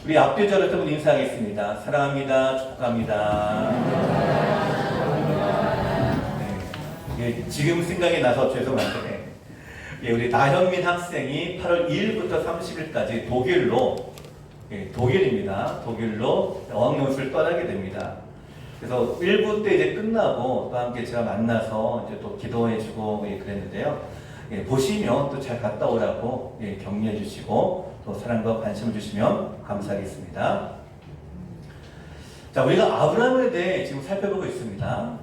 우리 앞뒤절 여러분 인사하겠습니다. 사랑합니다. 축복합니다. 네. 지금 생각이 나서 죄송한데, 우리 나현민 학생이 8월 2일부터 30일까지 독일입니다. 독일로 어학연수를 떠나게 됩니다. 그래서 1부 때 이제 끝나고 또 함께 제가 만나서 이제 또 기도해주고 그랬는데요. 보시면 또 잘 갔다 오라고 격려해 주시고 또 사랑과 관심을 주시면 감사하겠습니다. 자, 우리가 아브라함에 대해 지금 살펴보고 있습니다.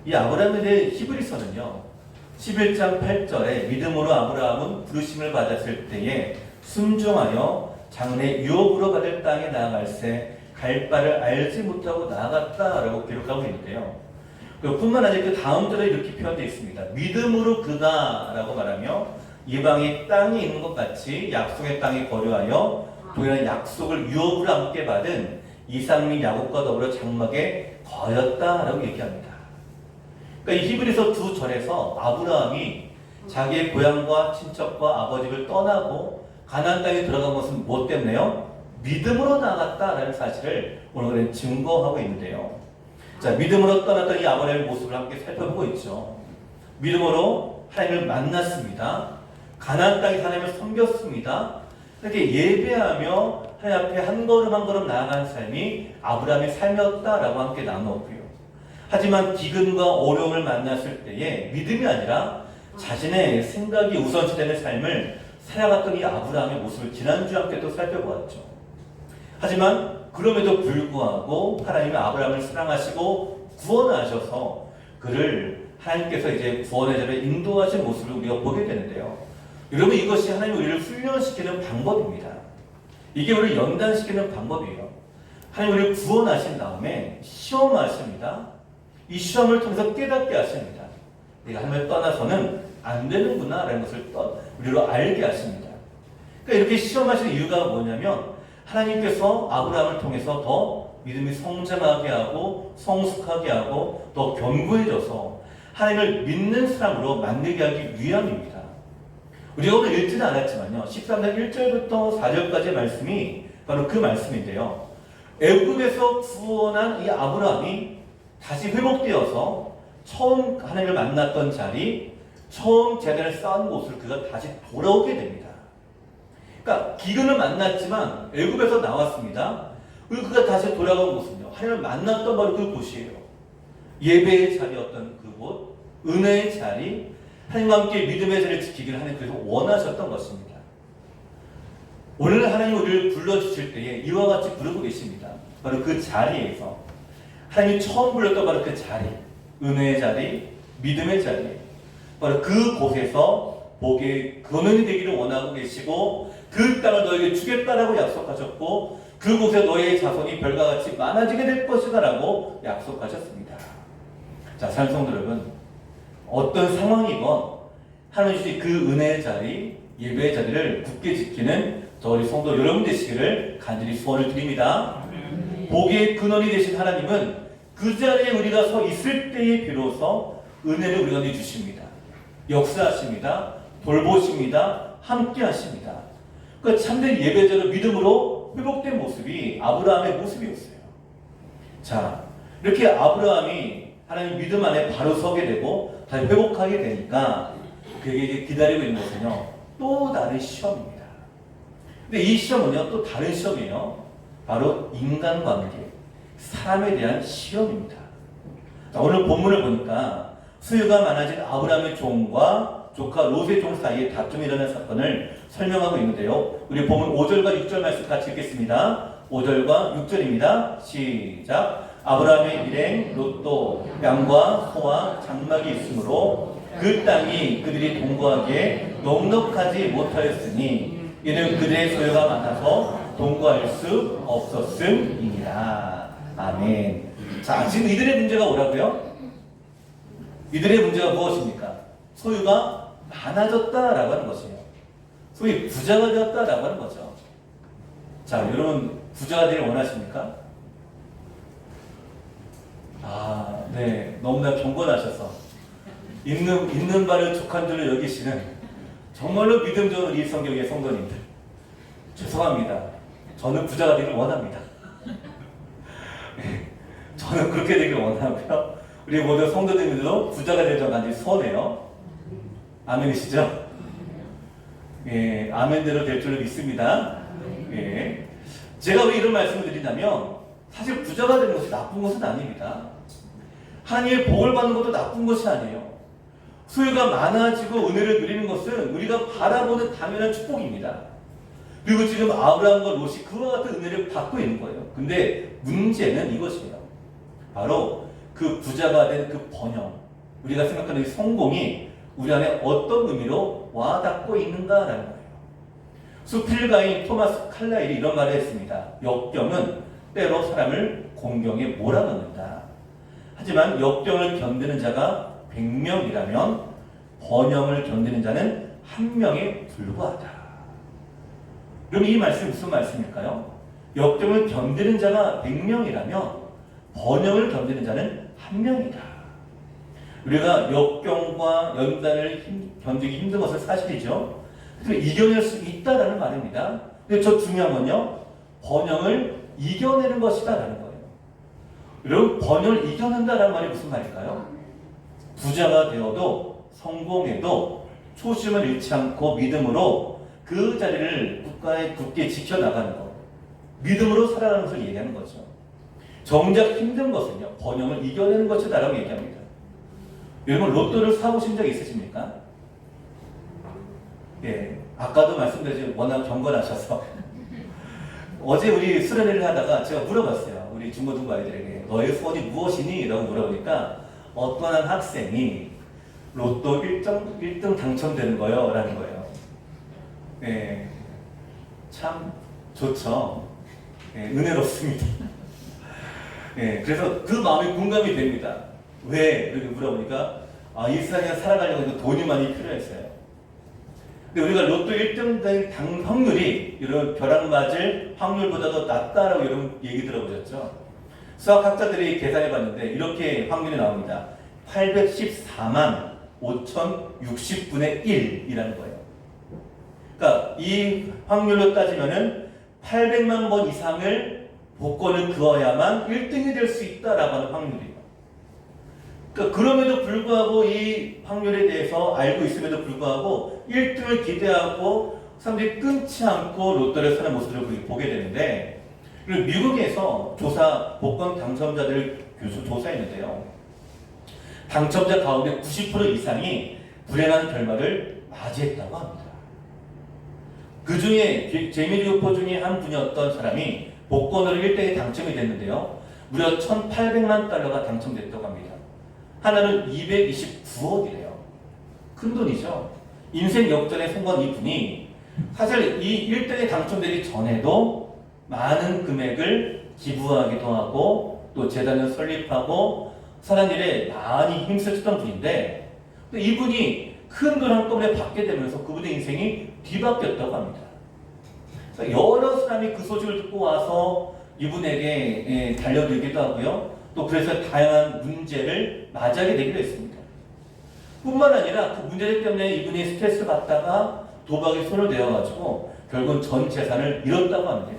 이 아브라함에 대해 히브리서는요, 11장 8절에 믿음으로 아브라함은 부르심을 받았을 때에 순종하여 장래 유업으로 받을 땅에 나아갈새 갈 바를 알지 못하고 나아갔다라고 기록하고 있는데요. 뿐만 아니라 그 다음 절에 이렇게 표현되어 있습니다. 믿음으로 그가 라고 말하며 이방의 땅이 있는 것 같이 약속의 땅에 거류하여 동일한 약속을 유업으로 함께 받은 이삭 및 야곱과 더불어 장막에 거였다라고 얘기합니다. 그러니까 이 히브리서 두 절에서 아브라함이 자기의 고향과 친척과 아버지를 떠나고 가나안 땅에 들어간 것은 무엇 때문에요? 믿음으로 나갔다라는 사실을 오늘은 증거하고 있는데요. 자, 믿음으로 떠났던 이 아브라함의 모습을 함께 살펴보고 있죠. 믿음으로 하나님을 만났습니다. 가나안 땅에 하나님을 섬겼습니다. 이렇게 예배하며 하나님 앞에 한 걸음 한 걸음 나아간 삶이 아브라함의 삶이었다라고 함께 나누었고요. 하지만 기근과 어려움을 만났을 때에 믿음이 아니라 자신의 생각이 우선시되는 삶을 살아갔던 이 아브라함의 모습을 지난주에 함께 또 살펴보았죠. 하지만 그럼에도 불구하고 하나님은 아브라함을 사랑하시고 구원하셔서 그를 하나님께서 이제 구원의 자리에 인도하신 모습을 우리가 보게 되는데요. 여러분, 이것이 하나님이 우리를 훈련시키는 방법입니다. 이게 우리를 연단시키는 방법이에요. 하나님 우리를 구원하신 다음에 시험하십니다. 이 시험을 통해서 깨닫게 하십니다. 내가 하나님을 떠나서는 안 되는구나 라는 것을 우리로 알게 하십니다. 그러니까 이렇게 시험하시는 이유가 뭐냐면 하나님께서 아브라함을 통해서 더 믿음이 성장하게 하고 성숙하게 하고 더 견고해져서 하나님을 믿는 사람으로 만들게 하기 위함입니다. 우리가 오늘 읽지는 않았지만요, 13장 1절부터 4절까지의 말씀이 바로 그 말씀인데요. 애굽에서 구원한 이 아브라함이 다시 회복되어서 처음 하나님을 만났던 자리, 처음 재단을 쌓은 곳으로 그가 다시 돌아오게 됩니다. 그러니까 기근을 만났지만 애굽에서 나왔습니다. 그리고 그가 다시 돌아간 곳은요, 하나님을 만났던 바로 그 곳이에요. 예배의 자리였던 그곳, 은혜의 자리, 하나님과 함께 믿음의 자리를 지키기를 하나님께서 원하셨던 것입니다. 오늘 하나님 우리를 불러주실 때에 이와 같이 부르고 계십니다. 바로 그 자리에서 하나님이 처음 불렀던 바로 그 자리, 은혜의 자리, 믿음의 자리, 바로 그 곳에서 복의 근원이 되기를 원하고 계시고 그 땅을 너에게 주겠다라고 약속하셨고 그곳에 너의 자손이 별과 같이 많아지게 될 것이다 라고 약속하셨습니다. 자, 산성도 여러분, 어떤 상황이건 하나님 주신 그 은혜의 자리, 예배의 자리를 굳게 지키는 저희 성도 여러분 되시기를 간절히 소원을 드립니다. 복의 근원이 되신 하나님은 그 자리에 우리가 서 있을 때에 비로소 은혜를 우리가 주십니다. 역사하십니다. 돌보십니다. 함께 하십니다. 그 참된 예배자로 믿음으로 회복된 모습이 아브라함의 모습이었어요. 자, 이렇게 아브라함이 하나님 믿음 안에 바로 서게 되고 다시 회복하게 되니까 그에게 이제 기다리고 있는 것은요, 또 다른 시험입니다. 근데 이 시험은요, 또 다른 시험이에요. 바로 인간관계, 사람에 대한 시험입니다. 자, 오늘 본문을 보니까 수요가 많아진 아브라함의 종과 조카 롯의 종 사이에 다툼이 일어난 사건을 설명하고 있는데요. 우리 본문 5절과 6절 말씀 같이 읽겠습니다. 5절과 6절입니다. 시작. 아브라함의 일행 롯도 양과 소와 장막이 있으므로 그 땅이 그들이 동거하기에 넉넉하지 못하였으니 이는 그들의 소유가 많아서 동거할 수 없었음이니라. 아멘. 자, 지금 이들의 문제가 뭐라고요? 이들의 문제가 무엇입니까? 소유가 많아졌다라고 하는 것이에요. 소위 부자가 되었다라고 하는 거죠. 자, 여러분 부자가 되길 원하십니까? 아, 네, 너무나 경건하셔서 있는 바를 족한 줄로 여기시는 정말로 믿음적으로 이 성경의 성도님들, 죄송합니다. 저는 부자가 되길 원합니다. 저는 그렇게 되길 원하고요. 우리 모든 성도님들도 부자가 될 줄 간절히 소원해요. 아멘이시죠? 예, 아멘대로 될 줄로 믿습니다. 예. 제가 왜 이런 말씀을 드리냐면 사실 부자가 되는 것이 나쁜 것은 아닙니다. 하나님의 복을 받는 것도 나쁜 것이 아니에요. 소유가 많아지고 은혜를 누리는 것은 우리가 바라보는 당연한 축복입니다. 그리고 지금 아브라함과 롯이 그와 같은 은혜를 받고 있는 거예요. 근데 문제는 이것이에요. 바로 그 부자가 된 그 번영, 우리가 생각하는 이 성공이 우리 안에 어떤 의미로 와닿고 있는가라는 거예요. 수필가인 토마스 칼라일이 이런 말을 했습니다. 역경은 때로 사람을 공경에 몰아넣는다. 하지만 역경을 견디는 자가 100명이라면 번영을 견디는 자는 1명에 불과하다. 그럼 이 말씀이 무슨 말씀일까요? 역경을 견디는 자가 100명이라면 번영을 견디는 자는 1명이다. 우리가 역경과 연단을 견디기 힘든 것은 사실이죠. 그래서 이겨낼 수 있다라는 말입니다. 근데 저 중요한 건요, 번영을 이겨내는 것이다라는 거예요. 여러분, 번영을 이겨낸다라는 말이 무슨 말일까요? 부자가 되어도 성공해도 초심을 잃지 않고 믿음으로 그 자리를 국가에 굳게 지켜나가는 것, 믿음으로 살아가는 것을 얘기하는 거죠. 정작 힘든 것은요, 번영을 이겨내는 것이다라고 얘기합니다. 여러분, 로또를 사보신 적 있으십니까? 예, 아까도 말씀드렸지만 워낙 경건하셔서 어제 우리 수련회를 하다가 제가 물어봤어요. 우리 중고등부 아이들에게 너의 소원이 무엇이니? 라고 물어보니까 어떤 한 학생이 로또 1등 당첨되는 거요? 라는 거예요. 예, 참 좋죠. 예, 은혜롭습니다. 예, 그래서 그 마음이 공감이 됩니다. 왜? 이렇게 물어보니까 이 세상에 살아가려고 해도 돈이 많이 필요했어요. 근데 우리가 로또 1등 당 확률이 이런 벼락 맞을 확률보다도 낮다라고 여러분 얘기 들어보셨죠? 수학학자들이 계산해 봤는데 이렇게 확률이 나옵니다. 814만 5,060분의 1이라는 거예요. 그러니까 이 확률로 따지면은 800만 번 이상을 복권을 그어야만 1등이 될 수 있다라고 하는 확률이에요. 그러니까 그럼에도 불구하고 이 확률에 대해서 알고 있음에도 불구하고 1등을 기대하고 사람들이 끊지 않고 로또를 사는 모습을 보게 되는데, 그리고 미국에서 복권 당첨자들을 조사했는데요. 당첨자 가운데 90% 이상이 불행한 결말을 맞이했다고 합니다. 그 중에 제미 리오퍼 중에 한 분이었던 사람이 복권으로 1등에 당첨이 됐는데요. 무려 1,800만 달러가 당첨됐다고 합니다. 하나는 229억이래요. 큰 돈이죠. 인생 역전에 성공한 이분이 사실 이 1등에 당첨되기 전에도 많은 금액을 기부하기도 하고 또 재단을 설립하고 사는 일에 많이 힘쓰셨던 분인데, 이분이 큰 돈 한꺼번에 받게 되면서 그분의 인생이 뒤바뀌었다고 합니다. 여러 사람이 그 소식을 듣고 와서 이분에게 달려들기도 하고요. 또 그래서 다양한 문제를 맞이하게 되기도 했습니다. 뿐만 아니라 그 문제들 때문에 이분이 스트레스를 받다가 도박에 손을 대어가지고 결국은 전 재산을 잃었다고 하는데요.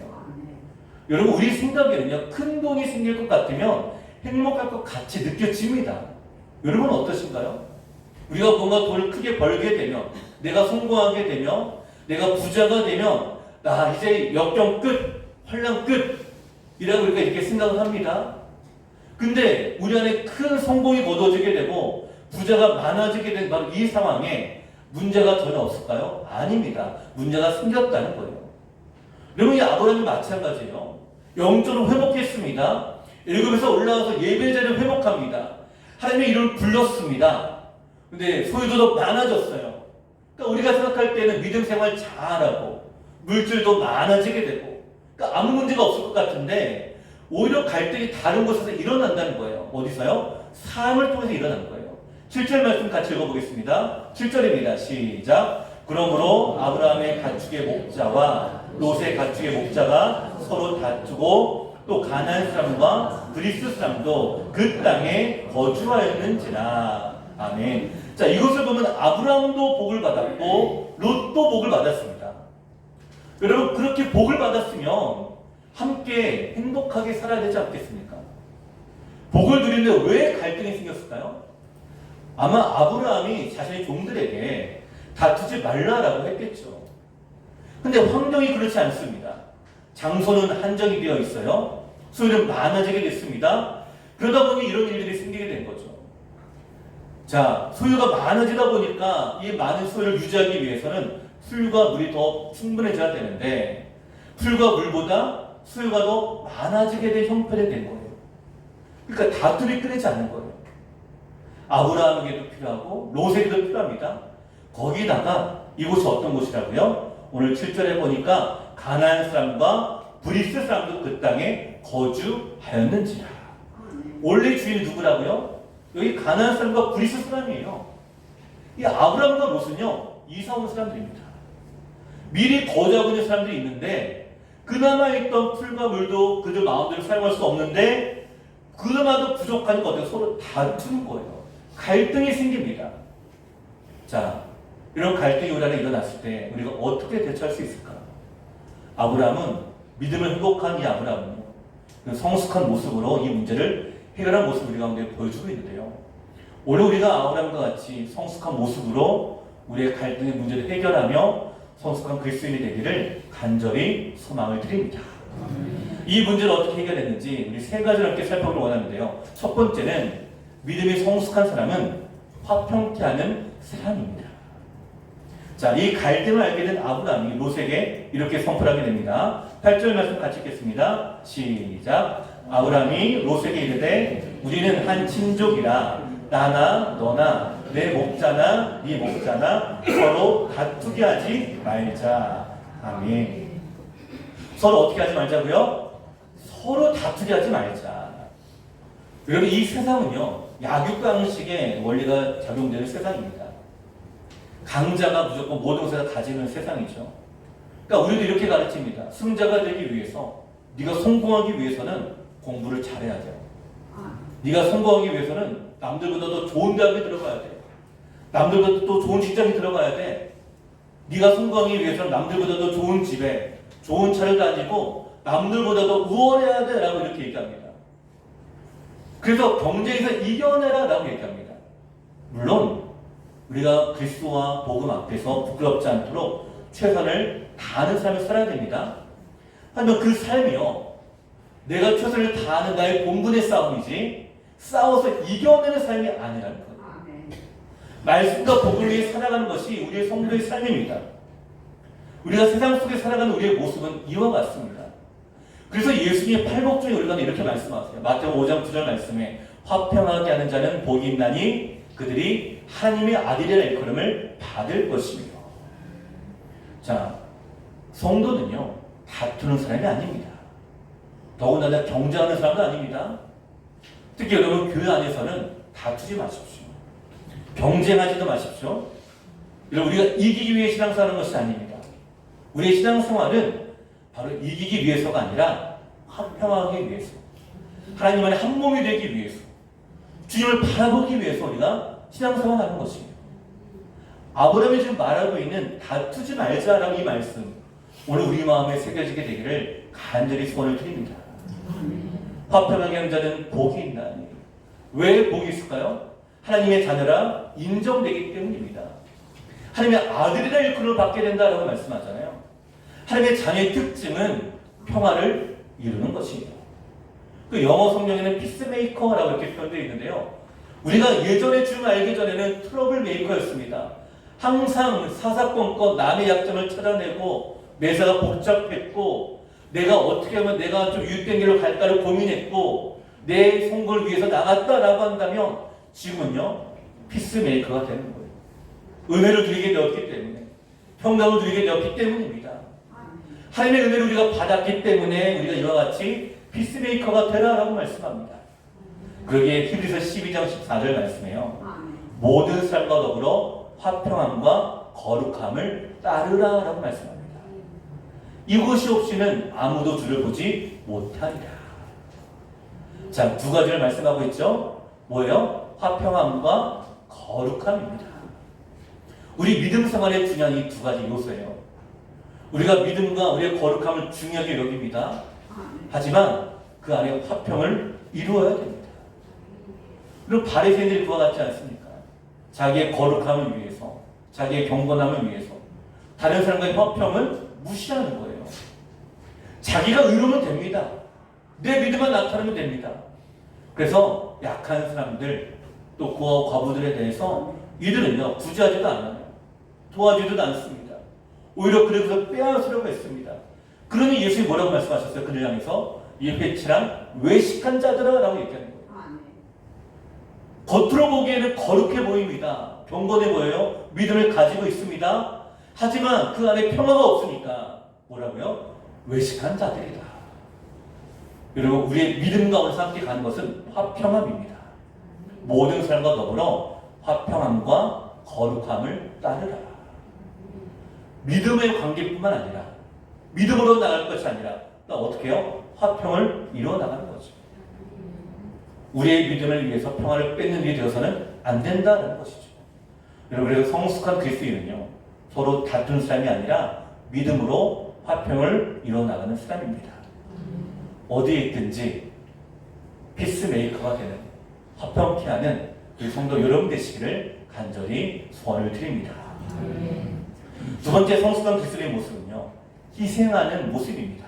여러분, 우리 생각에는요, 큰 돈이 생길 것 같으면 행복할 것 같이 느껴집니다. 여러분 어떠신가요? 우리가 뭔가 돈을 크게 벌게 되면, 내가 성공하게 되면, 내가 부자가 되면 이제 역경 끝, 환란 끝 이라고 우리가 이렇게 생각을 합니다. 근데 우리 안에 큰 성공이 거둬지게 되고 부자가 많아지게 된 바로 이 상황에 문제가 전혀 없을까요? 아닙니다. 문제가 생겼다는 거예요. 여러분, 이 아브라함이 마찬가지예요. 영적으로 회복했습니다. 애굽에서 올라와서 예배자를 회복합니다. 하나님의 이름을 불렀습니다. 근데 소유도 많아졌어요. 그러니까 우리가 생각할 때는 믿음 생활 잘하고 물질도 많아지게 되고, 그러니까 아무 문제가 없을 것 같은데 오히려 갈등이 다른 곳에서 일어난다는 거예요. 어디서요? 삶을 통해서 일어난 거예요. 7절 말씀 같이 읽어보겠습니다. 7절입니다. 시작. 그러므로 아브라함의 가축의 목자와 롯의 가축의 목자가 서로 다투고 또 가나안 사람과 그리스 사람도 그 땅에 거주하였는지라. 아멘. 자, 이것을 보면 아브라함도 복을 받았고 롯도 복을 받았습니다. 여러분, 그렇게 복을 받았으면 함께 행복하게 살아야 되지 않겠습니까? 복을 누리는데 왜 갈등이 생겼을까요? 아마 아브라함이 자신의 종들에게 다투지 말라라고 했겠죠. 근데 환경이 그렇지 않습니다. 장소는 한정이 되어 있어요. 소유는 많아지게 됐습니다. 그러다 보니 이런 일들이 생기게 된 거죠. 자, 소유가 많아지다 보니까 이 많은 소유를 유지하기 위해서는 풀과 물이 더 충분해져야 되는데 풀과 물보다 소유가 더 많아지게 된 형편이 된 거예요. 그러니까 다툼이 끊이지 않는 거예요. 아브라함에게도 필요하고 롯에게도 필요합니다. 거기다가 이곳이 어떤 곳이라고요? 오늘 7절에 보니까 가나안 사람과 브리스 사람도 그 땅에 거주하였는지라. 원래 주인이 누구라고요? 여기 가나안 사람과 브리스 사람이에요. 이 아브라함과 롯은요, 이사 온 사람들입니다. 미리 거주하고 있는 사람들이 있는데 그나마 있던 풀과 물도 그들 마음대로 사용할 수 없는데 그나마도 부족하니까 어떻게 서로 다투는 거예요. 갈등이 생깁니다. 자, 이런 갈등이 우리 안에 일어났을 때 우리가 어떻게 대처할 수 있을까? 아브라함은 믿음을 회복한 이 아브라함은 성숙한 모습으로 이 문제를 해결한 모습을 우리 가운데 보여주고 있는데요. 오늘 우리가 아브라함과 같이 성숙한 모습으로 우리의 갈등의 문제를 해결하며 성숙한 그리스도인이 되기를 간절히 소망을 드립니다. 이 문제를 어떻게 해결했는지 우리 세 가지를 함께 살펴보기 원하는데요. 첫 번째는 믿음이 성숙한 사람은 화평케 하는 사람입니다. 자, 이 갈등을 알게 된 아브라함이 롯에게 이렇게 선포하게 됩니다. 8절 말씀 같이 읽겠습니다. 시작. 아브라함이 롯에게 이르되 우리는 한 친족이라 나나 너나 내 목자나 네 목자나 서로 다투게 하지 말자. 아멘. 서로 어떻게 하지 말자고요? 서로 다투게 하지 말자. 여러분, 이 세상은요, 약육강식의 원리가 적용되는 세상입니다. 강자가 무조건 모든 것을 가지는 세상이죠. 그러니까 우리도 이렇게 가르칩니다. 승자가 되기 위해서, 네가 성공하기 위해서는 공부를 잘해야 돼요. 네가 성공하기 위해서는 남들보다 더 좋은 대학에 들어가야 돼. 남들보다 더 좋은 직장에 들어가야 돼. 네가 성공하기 위해서는 남들보다 더 좋은 집에 좋은 차를 다니고 남들보다 더 우월해야 돼 라고 이렇게 얘기합니다. 그래서 경쟁에서 이겨내라 라고 얘기합니다. 물론 우리가 그리스도와 복음 앞에서 부끄럽지 않도록 최선을 다하는 삶을 살아야 됩니다. 하지만 그 삶이요, 내가 최선을 다하는 나의 본분의 싸움이지 싸워서 이겨내는 삶이 아니라는 거예요. 말씀과 복을 위해 살아가는 것이 우리의 성도의 삶입니다. 우리가 세상 속에 살아가는 우리의 모습은 이와 같습니다. 그래서 예수님의 팔복 중에 우리가 이렇게 말씀하세요. 마태복음 5장 9절 말씀에 화평하게 하는 자는 복이 있나니 그들이 하나님의 아들이라 일컬음을 받을 것이며. 자, 성도는요, 다투는 사람이 아닙니다. 더군다나 경쟁하는 사람도 아닙니다. 특히 여러분 교회 안에서는 다투지 마십시오. 경쟁하지도 마십시오. 여러분, 우리가 이기기 위해 신앙생활하는 것이 아닙니다. 우리의 신앙생활은 바로 이기기 위해서가 아니라 화평하기 위해서, 하나님 안에 한 몸이 되기 위해서, 주님을 바라보기 위해서 우리가 신앙생활하는 것입니다. 아브라함이 지금 말하고 있는 다투지 말자라는 이 말씀, 오늘 우리 마음에 새겨지게 되기를 간절히 소원을 드립니다. 화평하게 하는 자는 복이 있나니. 왜 복이 있을까요? 하나님의 자녀라 인정되기 때문입니다. 하나님의 아들이라 일컬음을 받게 된다라고 말씀하잖아요. 하나님의 자녀의 특징은 평화를 이루는 것입니다. 그 영어 성경에는 피스메이커라고 이렇게 표현되어 있는데요. 우리가 예전에 좀 알기 전에는 트러블 메이커였습니다. 항상 사사건건 남의 약점을 찾아내고 매사가 복잡했고 내가 어떻게 하면 내가 좀 유익된 길로 갈까를 고민했고 내 성공을 위해서 나갔다라고 한다면 지금은요, 피스메이커가 되는 거예요. 은혜를 누리게 되었기 때문에, 평강을 누리게 되었기 때문입니다. 하나님의 은혜를 우리가 받았기 때문에 우리가 이와 같이 피스메이커가 되라라고 말씀합니다. 그러기에 히브리서 12장 14절 말씀해요. 모든 사람과 더불어 화평함과 거룩함을 따르라라고 말씀합니다. 이것이 없이는 아무도 주를 보지 못하리라. 자, 두 가지를 말씀하고 있죠. 뭐예요? 화평함과 거룩함입니다. 우리 믿음 생활에 중요한 이 두 가지 요소예요. 우리가 믿음과 우리의 거룩함을 중요하게 여깁니다. 하지만 그 안에 화평을 이루어야 됩니다. 그리고 바리새인들이 그와 같지 않습니까? 자기의 거룩함을 위해서, 자기의 경건함을 위해서 다른 사람과의 화평을 무시하는 거예요. 자기가 의로우면 됩니다. 내 믿음만 나타나면 됩니다. 그래서 약한 사람들, 또 고아와 과부들에 대해서 이들은요, 구제하지도 않아요. 도와주지도 않습니다. 오히려 그래서 빼앗으려고 했습니다. 그러니 예수님이 뭐라고 말씀하셨어요? 그를 향해서 이 회칠한 외식한 자들아 라고 얘기하는 거예요. 겉으로 보기에는 거룩해 보입니다. 경건해 보여요. 믿음을 가지고 있습니다. 하지만 그 안에 평화가 없으니까 뭐라고요? 외식한 자들이다. 여러분, 우리의 믿음 가운데서 함께 가는 것은 화평함입니다. 모든 사람과 더불어 화평함과 거룩함을 따르라. 믿음의 관계뿐만 아니라 믿음으로 나갈 것이 아니라 어떻게 해요? 화평을 이루어 나가는 거죠. 우리의 믿음을 위해서 평화를 뺏는 일이 되어서는 안 된다는 것이죠. 여러분, 그래서 성숙한 그리스도인은요, 서로 다툰 사람이 아니라 믿음으로 화평을 이루어 나가는 사람입니다. 어디에 있든지 피스메이커가 되는, 화평케 하는 우리 성도 여러분 되시기를 간절히 소원을 드립니다. 두 번째 성숙한 그리스도의 모습은요, 희생하는 모습입니다.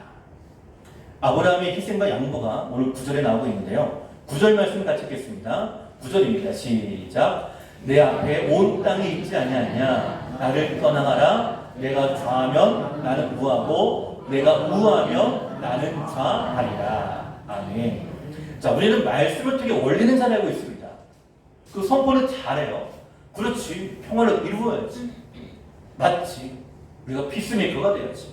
아브라함의 희생과 양보가 오늘 9절에 나오고 있는데요. 9절 말씀 같이 읽겠습니다. 9절입니다. 시작. 내 앞에 온 땅이 있지 아니하냐. 나를 떠나가라. 내가 좌하면 나는 우하고 내가 우하면 나는 좌하리라. 아멘. 자, 우리는 말씀을 되게 원리는 잘 알고 있습니다. 그 선포는 잘해요. 그렇지. 평화를 이루어야지. 맞지. 우리가 피스메이커가 돼야지.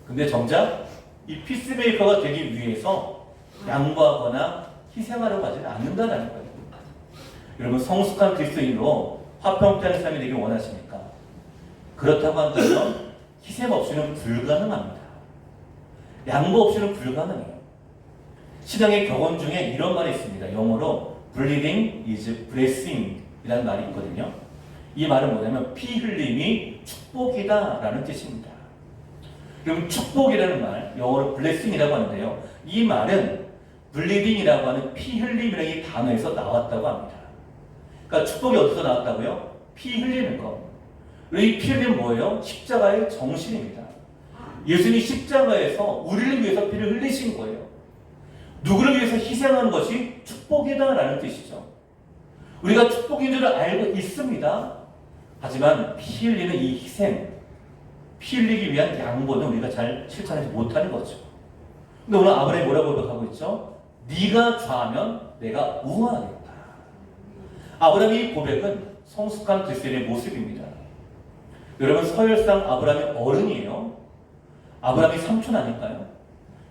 근데 정작 이 피스메이커가 되기 위해서 양보하거나 희생하려고 하지는 않는다는 거예요. 여러분, 성숙한 그리스도인으로 화평케 하는 사람이 되길 원하십니까? 그렇다고 한다면 희생 없이는 불가능합니다. 양보 없이는 불가능해요. 신앙의 격언 중에 이런 말이 있습니다. 영어로 bleeding is blessing 이라는 말이 있거든요. 이 말은 뭐냐면 피 흘림이 축복이다 라는 뜻입니다. 그럼 축복이라는 말, 영어로 blessing이라고 하는데요. 이 말은 bleeding이라고 하는 피 흘림이라는 이 단어에서 나왔다고 합니다. 그러니까 축복이 어디서 나왔다고요? 피 흘리는 거. 이 피 흘림은 뭐예요? 십자가의 정신입니다. 예수님이 십자가에서 우리를 위해서 피를 흘리신 거예요. 누구를 위해서 희생하는 것이 축복이다라는 뜻이죠. 우리가 축복인 줄 알고 있습니다. 하지만 피 흘리는 이 희생, 피 흘리기 위한 양보는 우리가 잘 실천하지 못하는 거죠. 근데 오늘 아브라함이 뭐라고 고백하고 있죠? 네가 좌하면 내가 우하겠다. 아브라함의 고백은 성숙한 그리스도인의 모습입니다. 여러분, 서열상 아브라함이 어른이에요. 아브라함이 삼촌 아닐까요?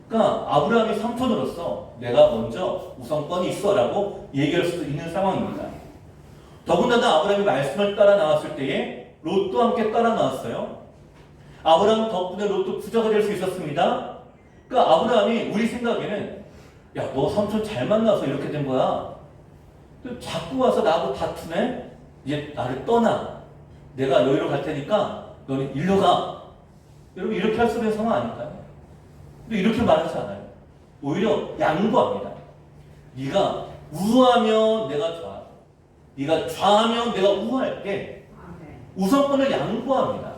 그러니까 아브라함이 삼촌으로서 내가 먼저 우선권이 있어라고 얘기할 수도 있는 상황입니다. 더군다나 아브라함이 말씀을 따라 나왔을 때에 롯도 함께 따라 나왔어요. 아브라함 덕분에 롯도 부자가 될 수 있었습니다. 그러니까 아브라함이 우리 생각에는 야, 너 삼촌 잘 만나서 이렇게 된 거야. 자꾸 와서 나하고 다투네? 이제 나를 떠나. 내가 여기로 갈 테니까 너는 일로 가. 여러분, 이렇게 할 수 있는 상황 아닐까요? 근데 이렇게 말하지 않아요. 오히려 양보합니다. 네가 우하면 내가 좌. 네가 좌하면 내가 우할게. 우선권을 양보합니다.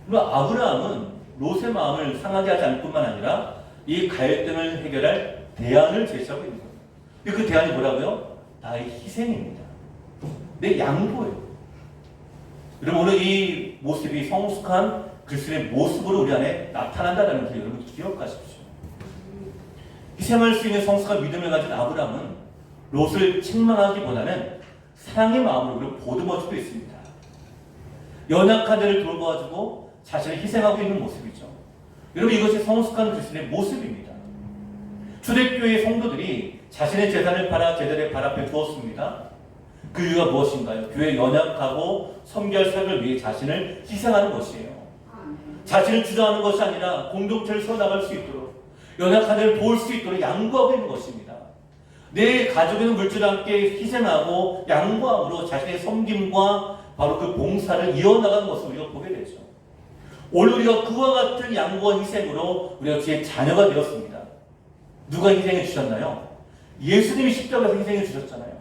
그리고 아브라함은 롯의 마음을 상하게 하지 않을 뿐만 아니라 이 갈등을 해결할 대안을 제시하고 있는 겁니다. 근데 그 대안이 뭐라고요? 나의 희생입니다. 내 양보예요. 여러분, 오늘 이 모습이 성숙한 그리스도의 모습으로 우리 안에 나타난다는 것을 여러분 기억하십시오. 희생할 수 있는 성숙한 믿음을 가진 아브라함은 롯을 책망하기보다는 사랑의 마음으로 그를 보듬어주고 있습니다. 연약한 자를 돌보아주고 자신을 희생하고 있는 모습이죠. 여러분, 이것이 성숙한 그리스도의 모습입니다. 초대교회의 성도들이 자신의 재산을 팔아 제자리에 발 앞에 두었습니다. 그 이유가 무엇인가요? 교회 연약하고 섬기할 사역을 위해 자신을 희생하는 것이에요. 자신을 주장하는 것이 아니라 공동체를 세워나갈 수 있도록, 연약한 자를 도울 수 있도록 양보하고 있는 것입니다. 내 가지고 있는 물질과 함께 희생하고 양보함으로 자신의 섬김과 바로 그 봉사를 이어나가는 것을 우리가 보게 되죠. 오늘 우리가 그와 같은 양보와 희생으로 우리가 주의 자녀가 되었습니다. 누가 희생해 주셨나요? 예수님이 십자가에서 희생해 주셨잖아요.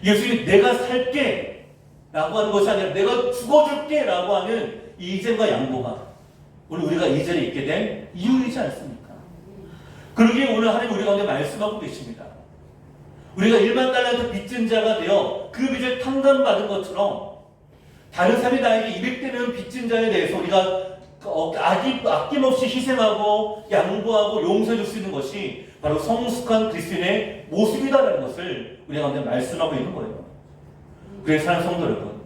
예수님이 내가 살게 라고 하는 것이 아니라 내가 죽어줄게 라고 하는 이 희생과 양보가 오늘 우리가 이 자리에 있게 된 이유이지 않습니까? 그러기에 오늘 하나님 우리 가운데 말씀하고 계십니다. 우리가 1만 달란트 빚진 자가 되어 그 빚을 탕감받은 것처럼 다른 사람이 나에게 200대면 빚진 자에 대해서 우리가 아낌없이 희생하고 양보하고 용서해 줄 수 있는 것이 바로 성숙한 그리스도인의 모습이다라는 것을 우리 가운데 말씀하고 있는 거예요. 그래서 사랑하는 성도 여러분,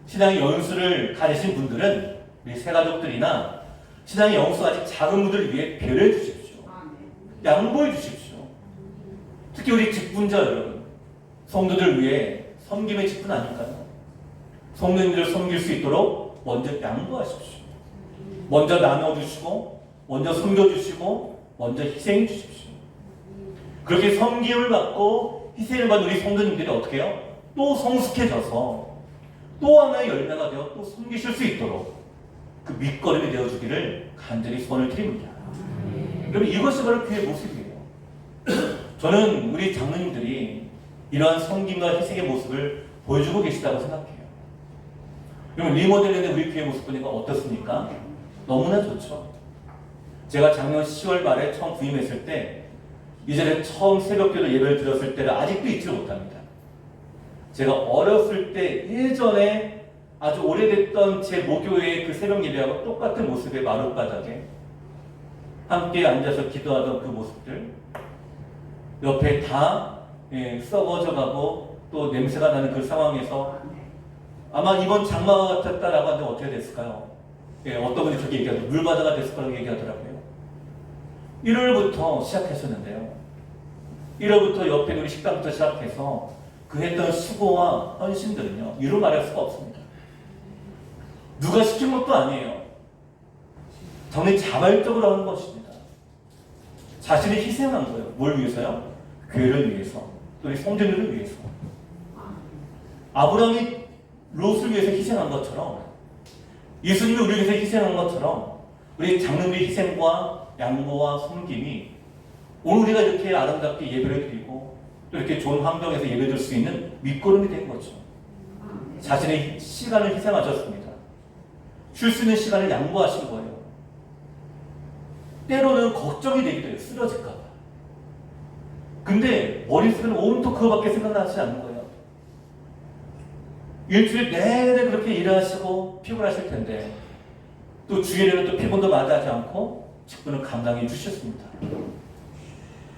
신앙의 연수를 가지신 분들은 우리 새가족들이나 신앙의 연수가 아직 작은 분들을 위해 배려해 주십시오. 양보해 주십시오. 특히 우리 직분자 여러분, 성도들 위해 섬김의 직분 아닐까요? 성도님들을 섬길 수 있도록 먼저 양보하십시오. 먼저 나눠주시고, 먼저 섬겨주시고, 먼저 희생해 주십시오. 그렇게 섬김을 받고 희생을 받은 우리 성도님들이 어떻게 해요? 또 성숙해져서 또 하나의 열매가 되어 또 섬기실 수 있도록 그 밑거름이 되어주기를 간절히 소원을 드립니다. 여러분, 이것이 바로 교회의 모습이에요. 저는 우리 장로님들이 이러한 섬김과 희생의 모습을 보여주고 계시다고 생각해요. 여러분, 리모델링의 우리 교회 모습 보니까 어떻습니까? 너무나 좋죠. 제가 작년 10월 말에 처음 부임했을 때 이 자리에 처음 새벽기도 예배를 드렸을 때를 아직도 잊지 못합니다. 제가 어렸을 때 예전에 아주 오래됐던 제 모교회의 그 새벽 예배하고 똑같은 모습의 마룻바닥에 함께 앉아서 기도하던 그 모습들, 옆에 다 썩어져가고 또 냄새가 나는 그 상황에서 아마 이번 장마가 같았다라고 하는데 어떻게 됐을까요? 어떤 분이 그렇게 얘기하더라고요. 물바다가 됐을 거라고 얘기하더라고요. 1월부터 시작했었는데요. 1월부터 옆에 우리 식당부터 시작해서 그 했던 수고와 헌신들은요, 이루 말할 수가 없습니다. 누가 시킨 것도 아니에요. 정말 자발적으로 하는 것입니다. 자신이 희생한 거예요. 뭘 위해서요? 교회를 위해서, 또 우리 성도들을 위해서. 아브라함이 롯을 위해서 희생한 것처럼, 예수님이 우리를 위해서 희생한 것처럼 우리 장로님의 희생과 양보와 섬김이 오늘 우리가 이렇게 아름답게 예배를 드리고 또 이렇게 좋은 환경에서 예배드릴 수 있는 밑거름이 된 거죠. 자신의 시간을 희생하셨습니다. 쉴 수 있는 시간을 양보하신 거예요. 때로는 걱정이 되기도 해요. 쓰러질까 봐. 근데 머릿속에는 온통 그거밖에 생각나지 않는 거예요. 일주일 내내 그렇게 일하시고 피곤하실 텐데 또 주일에는 또 피곤도 마다하지 않고 직분을 감당해 주셨습니다.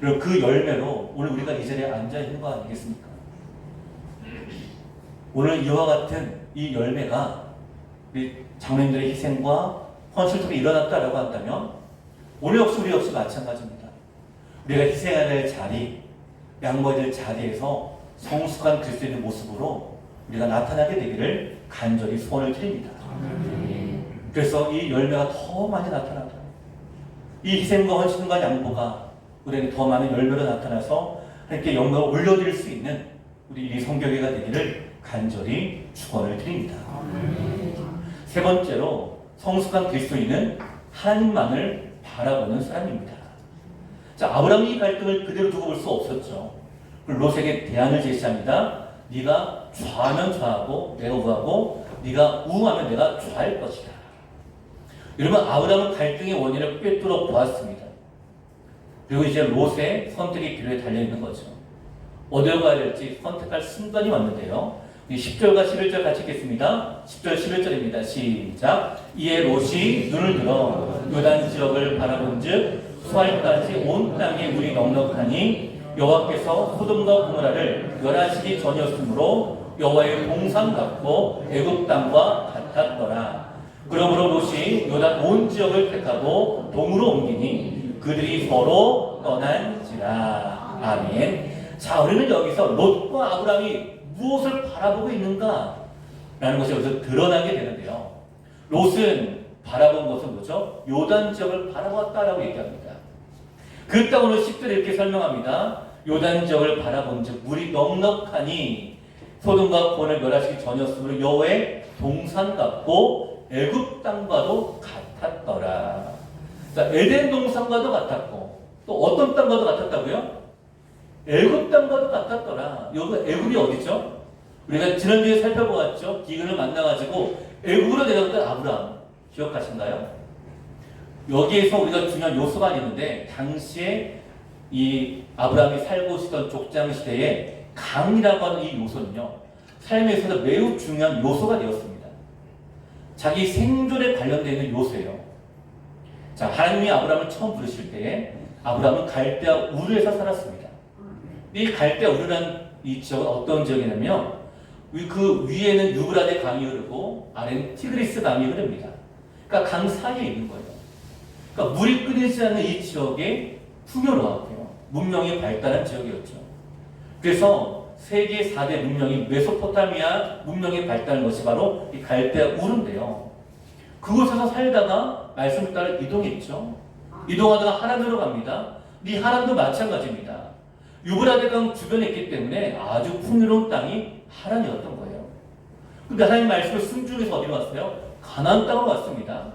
그리고 그 열매로 오늘 우리가 이 자리에 앉아 있는 거 아니겠습니까? 오늘 이와 같은 이 열매가 우리 장로님들의 희생과 헌신을 통해 일어났다라고 한다면 오늘 역시 우리 역시 마찬가지입니다. 우리가 희생해야 될 자리, 양보해야 될 자리에서 성숙한 그리스도인의 모습으로 우리가 나타나게 되기를 간절히 소원을 드립니다. 그래서 이 열매가 더 많이 나타나도록 이 희생과 헌신과 양보가 우리에게 더 많은 열매로 나타나서 하나님께 영광을 올려드릴 수 있는 우리 이 성교회가 되기를 간절히 축원을 드립니다. 세 번째로 성숙한 그리스도인은 하나님만을 바라보는 사람입니다. 자, 아브라함이 이 갈등을 그대로 두고 볼 수 없었죠. 롯에게 대안을 제시합니다. 네가 좌하면 좌하고 내가 우하고 네가 우하면 내가 좌할 것이다. 여러분, 아브라함은 갈등의 원인을 꿰뚫어 보았습니다. 그리고 이제 롯의 선택의 기로에 달려있는 거죠. 어디로 가야 될지 선택할 순간이 왔는데요. 10절과 11절 같이 읽겠습니다. 10절 11절입니다. 시작. 이에 롯이 눈을 들어 요단 지역을 바라본즉 수알까지 온 땅에 물이 넉넉하니 여호와께서 소돔과 고모라를 멸하시기 전이었으므로 여호와의 동산 같고 애굽 땅과 같았더라. 그러므로 롯이 요단 온 지역을 택하고 동으로 옮기니 그들이 서로 떠난지라. 아멘. 자, 우리는 여기서 롯과 아브라함이 무엇을 바라보고 있는가? 라는 것이 여기서 드러나게 되는데요. 롯은 바라본 것은 뭐죠? 요단 지역을 바라보았다라고 얘기합니다. 그 땅으로 10절에 이렇게 설명합니다. 요단 지역을 바라본 즉 물이 넉넉하니 소돔과 고모라를 멸하시기 전이었으므로 여호와의 동산 같고 애굽 땅과도 같았더라. 자, 에덴 동산과도 같았고 또 어떤 땅과도 애굽 땅과도 같았더라. 여기 애굽이 어디죠? 우리가 지난주에 살펴보았죠. 기근을 만나가지고 애굽으로 내려갔던 아브라함 기억하신가요? 여기에서 우리가 중요한 요소가 있는데 당시에 이 아브라함이 살고 있었던 족장 시대에 강이라고 하는 이 요소는요, 삶에 있어서 매우 중요한 요소가 되었습니다. 자기 생존에 관련되어 있는 요소예요. 자, 하나님이 아브라함을 처음 부르실 때에 아브라함은 갈대아 우르에서 살았습니다. 이 갈대아 우르라는 이 지역은 어떤 지역이냐면요, 그 위에는 유브라데 강이 흐르고 아래는 티그리스 강이 흐릅니다. 그러니까 강 사이에 있는 거예요. 그러니까 물이 끊이지 않는 이 지역이 풍요로웠고요. 문명이 발달한 지역이었죠. 그래서 세계 4대 문명인 메소포타미아 문명이 발달한 것이 바로 이 갈대아 우르인데요. 그곳에서 살다가 말씀을 따라 이동했죠. 이동하다가 하란으로 갑니다. 이 하란도 마찬가지입니다. 유브라데 강 주변에 있기 때문에 아주 풍요로운 땅이 하란이었던 거예요. 근데 하나님 말씀을 순종해서 어디로 왔어요? 가나안 땅으로 왔습니다.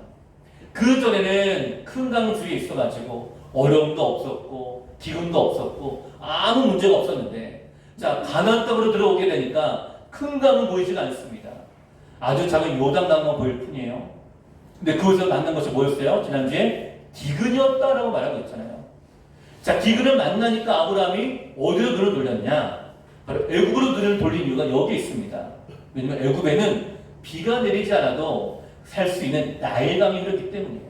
그 전에는 큰 강 주위에 있어가지고 어려움도 없었고 기근도 없었고 아무 문제가 없었는데, 자, 가나안 땅으로 들어오게 되니까 큰 강은 보이지가 않습니다. 아주 작은 요단강만 보일 뿐이에요. 근데 그곳에서 만난 것이 뭐였어요? 지난주에 기근이었다라고 말하고 있잖아요. 자, 기근을 만나니까 아브라함이 어디로 눈을 돌렸냐? 바로 애굽으로 눈을 돌린 이유가 여기 있습니다. 왜냐면 애굽에는 비가 내리지 않아도 살 수 있는 나일강이 흐르기 때문이에요.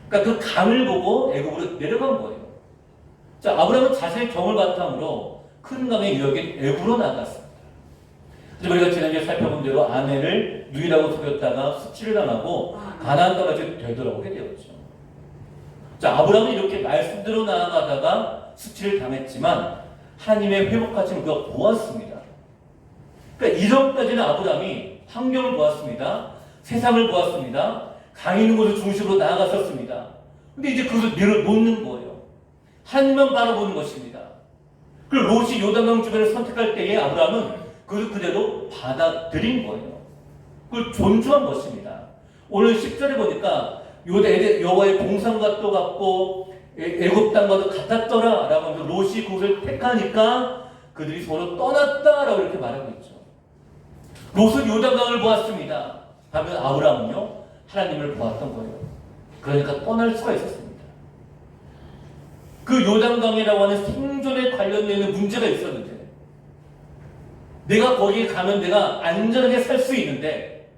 그러니까 그 강을 보고 애굽으로 내려간 거예요. 자, 아브라함은 자신의 경을 바탕으로 큰 강의 유역인 애굽으로 나갔습니다. 그래서 우리가 지난주에 살펴본 대로 아내를 누이라고 속였다가 수치를 당하고 가나안 땅까지 되돌아오게 되었죠. 자, 아브라함은 이렇게 말씀대로 나아가다가 수치를 당했지만 하나님의 회복하심을 그가 보았습니다. 그러니까 이전까지는 아브라함이 환경을 보았습니다. 세상을 보았습니다. 강이 있는 곳을 중심으로 나아갔었습니다. 근데 이제 그것을 내려놓는 거예요. 하나님만 바라보는 것입니다. 그리고 롯이 요단강 주변을 선택할 때에 아브라함은 그것을 그대로 받아들인 거예요. 그걸 존중한 것입니다. 오늘 10절에 보니까 여호와의 동산과 또 같고 애굽 땅과도 같았더라 라고 하면서 롯이 그것을 택하니까 그들이 서로 떠났다라고 이렇게 말하고 있죠. 롯은 요단강을 보았습니다. 반면 아브라함은요, 하나님을 보았던 거예요. 그러니까 떠날 수가 있었습니다. 그 요단강이라고 하는 생존에 관련되는 문제가 있었는데, 내가 거기에 가면 내가 안전하게 살 수 있는데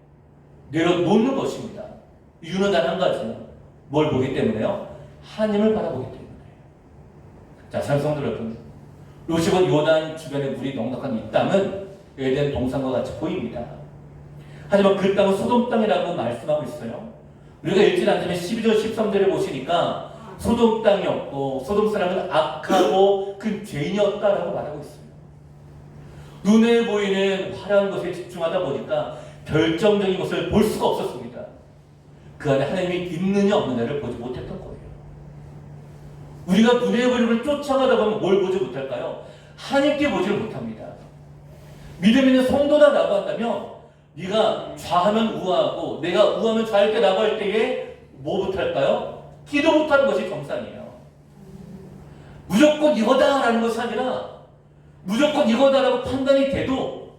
내려놓는 것입니다. 이유는 단 한 가지예요. 뭘 보기 때문에요? 하나님을 바라보기 때문에. 자, 사랑성도 여러분, 롯이 요단 주변에 물이 넉넉한 이 땅은 에덴 동산과 같이 보입니다. 하지만 그 땅은 소돔 땅이라고 말씀하고 있어요. 우리가 읽지 않으면 12절 13절에 보시니까 소돔 땅이었고 소돔 사람은 악하고 큰 죄인이었다라고 말하고 있어요. 눈에 보이는 화려한 것에 집중하다 보니까 결정적인 것을 볼 수가 없었습니다. 그 안에 하나님이 있느냐 없느냐를 보지 못했던 거예요. 우리가 눈에 보이는 걸 쫓아가다 보면 뭘 보지 못할까요? 하나님께 보지를 못합니다. 믿음 있는 성도다라고 한다면 네가 좌하면 우하고 내가 우하면 좌일게라고 할 때에 뭐부터 할까요? 기도부터 하는 것이 정상이에요. 무조건 이거다라는 것이 아니라 무조건 이거다라고 판단이 돼도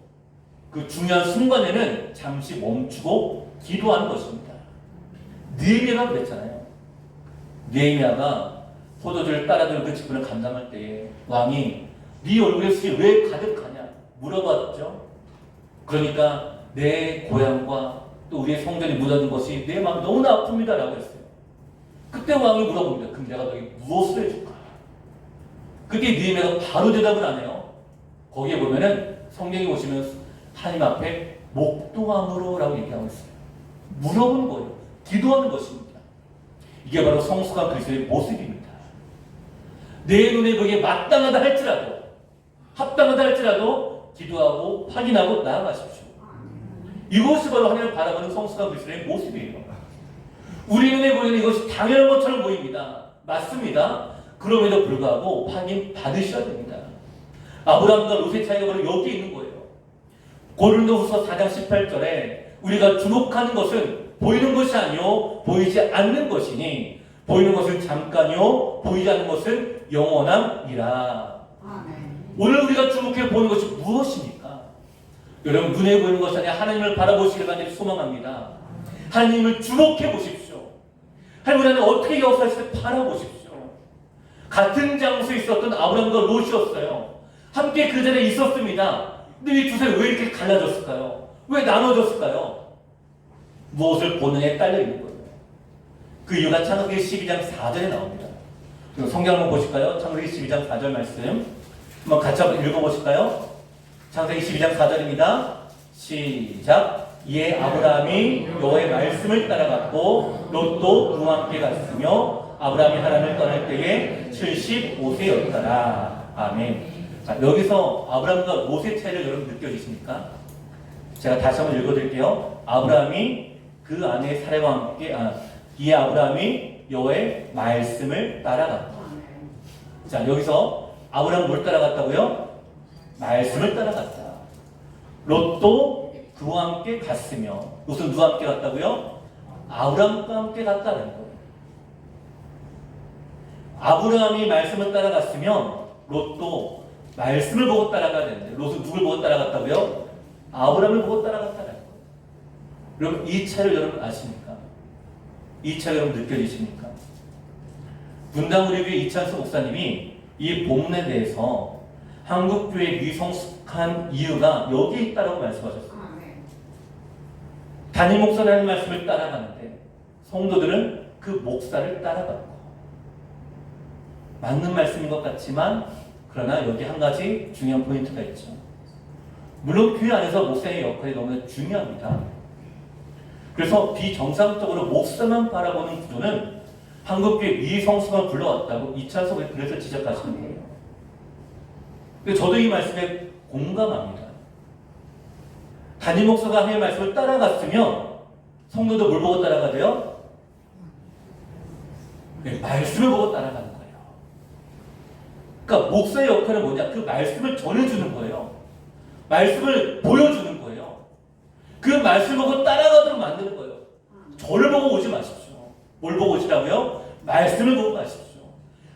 그 중요한 순간에는 잠시 멈추고 기도하는 것입니다. 느헤미야가 그랬잖아요. 느헤미야가 포도주를 따라들 그 직분을 감당할 때에 왕이 네 얼굴에 숯이 왜 가득하냐 물어봤죠. 그러니까 내 고향과 또 우리의 성전이 묻어진 것이 내 마음이 너무나 아픕니다 라고 했어요. 그때 왕이 물어봅니다. 그럼 내가 너에게 무엇을 해줄까? 그때 느헤미야가 바로 대답을 안 해요. 거기에 보면은 성경에 보시면 하나님 앞에 목동함으로 라고 얘기하고 있어요. 물어보는 거예요. 기도하는 것입니다. 이게 바로 성숙한 그리스도의 모습입니다. 내 눈에 보기에 마땅하다 할지라도 합당하다 할지라도 기도하고 확인하고 나아가십시오. 이것이 바로 하나님을 바라보는 성숙한 그리스도의 모습이에요. 우리 눈에 보이는 이것이 당연한 것처럼 보입니다. 맞습니다. 그럼에도 불구하고 확인 받으셔야 됩니다. 아브라함과 롯의 차이가 바로 여기에 있는 거예요. 고린도후서 4장 18절에 우리가 주목하는 것은 보이는 것이 아니요 보이지 않는 것이니 보이는 것은 잠깐이요 보이지 않는 것은 영원함이라. 오늘 우리가 주목해 보는 것이 무엇입니까? 여러분, 눈에 보이는 것이 아니라 하나님을 바라보시길 간절히 소망합니다. 하나님을 주목해 보십시오. 하나님 어떻게 역사하실지 바라보십시오. 같은 장소에 있었던 아브라함과 롯이었어요. 함께 그 자리에 있었습니다. 근데 이 두 사람이 왜 이렇게 갈라졌을까요? 왜 나눠졌을까요? 무엇을 보느냐에 딸려 있는 거예요. 그 이유가 창세기 12장 4절에 나옵니다. 성경 한번 보실까요? 창세기 12장 4절 말씀 한번 같이 한번 읽어보실까요? 창세기 12장 4절입니다. 시작. 이에 아브라함이 여호와의 말씀을 따라갔고 롯도 그와 함께 갔으며 아브라함이 하란을 떠날 때에 75세였더라. 아멘. 자, 여기서 아브라함과 롯의 차이를 여러분 느껴지십니까? 제가 다시 한번 읽어드릴게요. 아브라함이 그 아내 사레와 함께 이에 아브라함이 여호와의 말씀을 따라갔다. 자, 여기서 아브라함은 뭘 따라갔다고요? 말씀을 따라갔다. 롯도 그와 함께 갔으며, 롯은 누가 함께 갔다고요? 아브라함과 함께 갔다는 거예요. 아브라함이 말씀을 따라갔으면 롯도 말씀을 보고 따라가야 되는데, 롯은 누굴 보고 따라갔다고요? 아브라함을 보고 따라갔다는 거예요. 여러분, 이 차이를 여러분 아십니까? 이 차이가 여러분 느껴지십니까? 분당우리교회 이찬수 목사님이 이 본문에 대해서 한국교회 미성숙한 이유가 여기에 있다고 말씀하셨어요. 담임 목사는 하는 말씀을 따라가는데 성도들은 그 목사를 따라가고, 맞는 말씀인 것 같지만 그러나 여기 한 가지 중요한 포인트가 있죠. 물론 교회 안에서 목사의 역할이 너무 중요합니다. 그래서 비정상적으로 목사만 바라보는 구조는 한국교회 미성숙함을 불러왔다고 이찬석이 그래서 지적하시는 거예요. 근데 저도 이 말씀에 공감합니다. 담임 목사가 하나님의 말씀을 따라갔으면 성도도 뭘 보고 따라가대요? 네, 말씀을 보고 따라가는 거예요. 그러니까 목사의 역할은 뭐냐? 그 말씀을 전해주는 거예요. 말씀을 보여주는 거예요. 그 말씀을 보고 따라가도록 만드는 거예요. 저를 보고 오지 마십시오. 뭘 보고 오시라고요? 말씀을 보고 가십시오.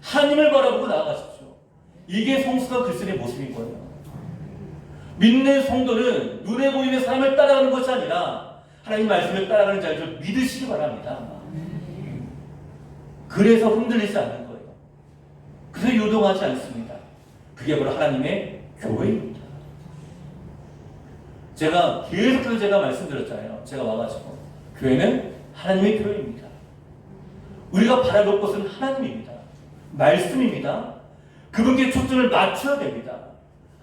하나님을 바라보고 나아가십시오. 이게 성숙한 그리스도인의 모습인 거예요. 믿는 성도는 눈에 보이는 사람을 따라가는 것이 아니라 하나님 말씀을 따라가는 자를 좀 믿으시기 바랍니다. 그래서 흔들리지 않는 거예요. 그래서 요동하지 않습니다. 그게 바로 하나님의 교회입니다. 제가 계속해서 제가 말씀드렸잖아요. 제가 와가지고 교회는 하나님의 교회입니다. 우리가 바라볼 것은 하나님입니다. 말씀입니다. 그분께 초점을 맞춰야 됩니다.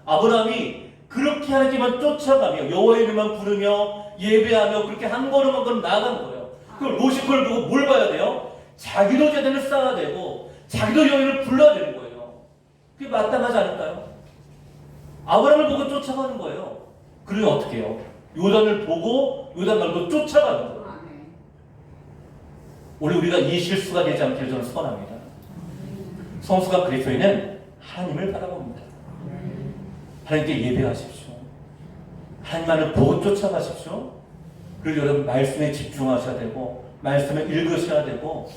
아브라함이 그렇게 하나님만 쫓아가며 여호와의 이름만 부르며 예배하며 그렇게 한 걸음 한 걸음 나아간 거예요. 그걸 롯이 그걸 보고 뭘 봐야 돼요? 자기도 제단을 쌓아야 되고 자기도 여인을 불러야 되는 거예요. 그게 마땅하지 않을까요? 아브라함을 보고 쫓아가는 거예요. 그러면 어떻게 해요? 요단을 보고 요단 말고 쫓아가는 거예요. 원래 우리가 이 실수가 되지 않기를 저는 소원합니다. 성수가 그리스도인은 하나님을 바라봅니다. 하나님께 예배하십시오. 하나님만을 보고 쫓아가십시오. 그리고 여러분 말씀에 집중하셔야 되고 말씀을 읽으셔야 되고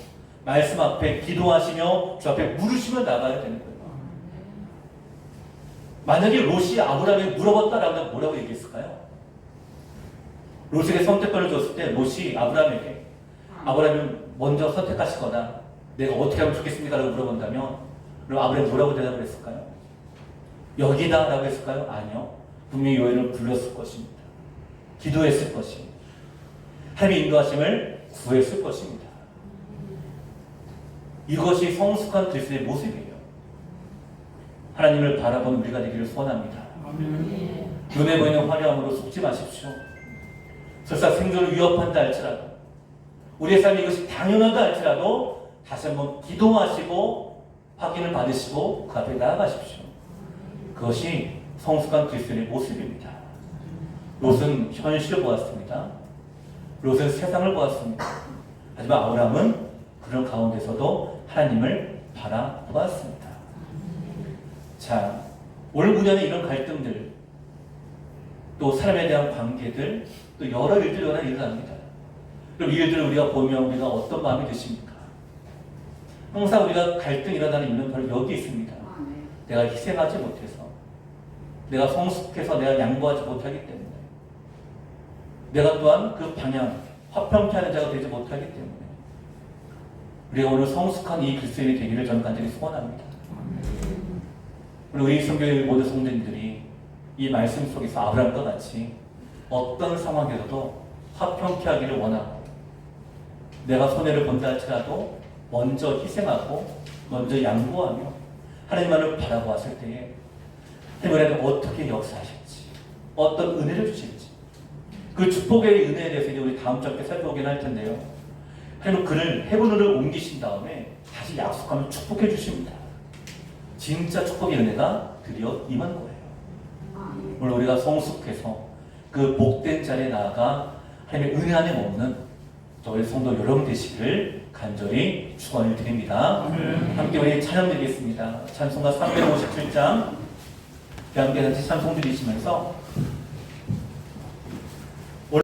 말씀 앞에 기도하시며 주 앞에 물으시며 나가야 되는 거예요. 만약에 롯이 아브라함에게 물어봤다라면 뭐라고 얘기했을까요? 롯에게 선택권을 줬을 때 롯이 아브라함에게 아브라함을 먼저 선택하시거나 내가 어떻게 하면 좋겠습니까? 라고 물어본다면 그럼 아브라함이 뭐라고 대답을 했을까요? 여기다 라고 했을까요? 아니요. 분명히 여인을 불렀을 것입니다. 기도했을 것입니다. 하나님의 인도하심을 구했을 것입니다. 이것이 성숙한 그리스도의 모습이에요. 하나님을 바라보는 우리가 되기를 소원합니다. 눈에 보이는 화려함으로 속지 마십시오. 설사 생존을 위협한다 할지라도 우리의 삶이 이것이 당연하다 할지라도 다시 한번 기도하시고 확인을 받으시고 그 앞에 나아가십시오. 그것이 성숙한 그리스도인의 모습입니다. 롯은 현실을 보았습니다. 롯은 세상을 보았습니다. 하지만 아브라함은 그런 가운데서도 하나님을 바라보았습니다. 자, 오늘 우리 안에 이런 갈등들, 또 사람에 대한 관계들, 또 여러 일들이 일어납니다. 그럼 이 일들을 우리가 보면 우리가 어떤 마음이 드십니까? 항상 우리가 갈등이 일어나는 이유는 바로 여기 있습니다. 내가 희생하지 못해서, 내가 성숙해서 내가 양보하지 못하기 때문에, 내가 또한 그 방향, 화평케 하는 자가 되지 못하기 때문에 우리가 오늘 성숙한 이 그리스도인이 되기를 저는 간절히 소원합니다. 우리 성교회 모든 성도님들이 이 말씀 속에서 아브라함과 같이 어떤 상황에서도 화평케 하기를 원하고, 내가 손해를 본다 할지라도 먼저 희생하고 먼저 양보하며 하나님만을 바라보았을 때에 하나님은 어떻게 역사하실지, 어떤 은혜를 주실지, 그 축복의 은혜에 대해서 이제 우리 다음 주 함께 살펴보긴 할 텐데요. 하나님은 그를 헤브론으로 옮기신 다음에 다시 약속하면 축복해 주십니다. 진짜 축복의 은혜가 드디어 임한 거예요. 오늘 우리가 성숙해서 그 복된 자리에 나아가 하나님의 은혜 안에 머무는 저희 성도 여러분 되시기를 간절히 축원을 드립니다. 함께 우리 찬양 드리겠습니다. 찬송가 357장 함께 같이 찬송 드리시면서